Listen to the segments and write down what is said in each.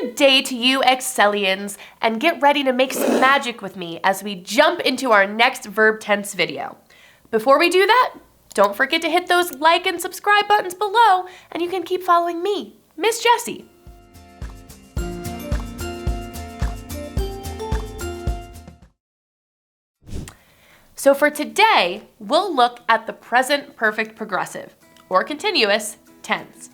Good day to you, Excelians, and get ready to make some magic with me as we jump into our next verb tense video. Before we do that, don't forget to hit those like and subscribe buttons below, and you can keep following me, Miss Jessie. So for today, we'll look at the present perfect progressive, or continuous, tense.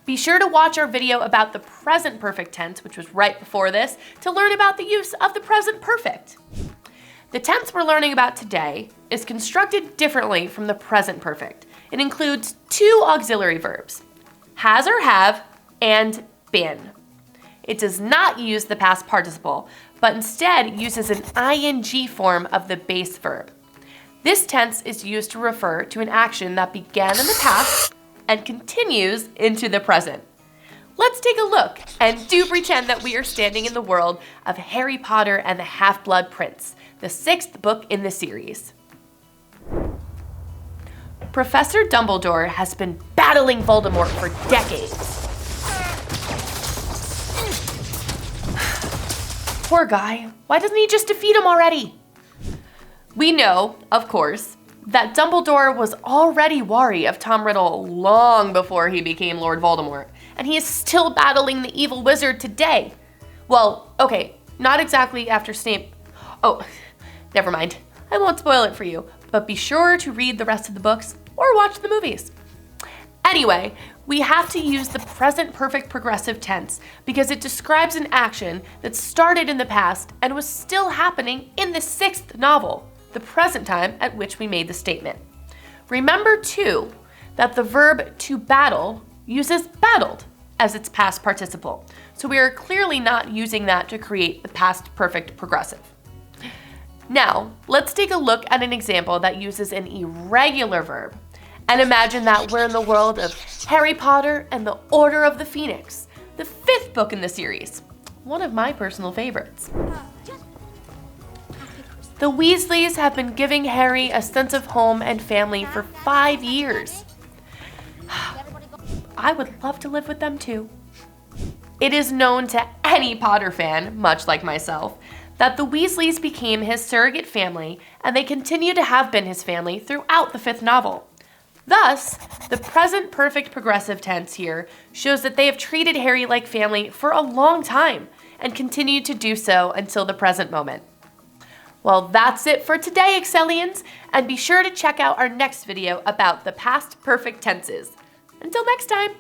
Be sure to watch our video about the present perfect tense, which was right before this, to learn about the use of the present perfect. The tense we're learning about today is constructed differently from the present perfect. It includes two auxiliary verbs, has or have and been. It does not use the past participle, but instead uses an ing form of the base verb. This tense is used to refer to an action that began in the past and continues into the present. Let's take a look and do pretend that we are standing in the world of Harry Potter and the Half-Blood Prince, the 6th book in the series. Professor Dumbledore has been battling Voldemort for decades. Poor guy, why doesn't he just defeat him already? We know, of course, that Dumbledore was already wary of Tom Riddle long before he became Lord Voldemort, and he is still battling the evil wizard today. Well, okay, not exactly after Snape. Oh, never mind. I won't spoil it for you, but be sure to read the rest of the books or watch the movies. Anyway, we have to use the present perfect progressive tense because it describes an action that started in the past and was still happening in the 6th novel, the present time at which we made the statement. Remember too that the verb to battle uses battled as its past participle, so we are clearly not using that to create the past perfect progressive. Now, let's take a look at an example that uses an irregular verb, and imagine that we're in the world of Harry Potter and the Order of the Phoenix, the 5th book in the series, one of my personal favorites. The Weasleys have been giving Harry a sense of home and family for 5 years. I would love to live with them too. It is known to any Potter fan, much like myself, that the Weasleys became his surrogate family and they continue to have been his family throughout the 5th novel. Thus, the present perfect progressive tense here shows that they have treated Harry like family for a long time and continue to do so until the present moment. Well, that's it for today, Excelians, and be sure to check out our next video about the past perfect tenses. Until next time.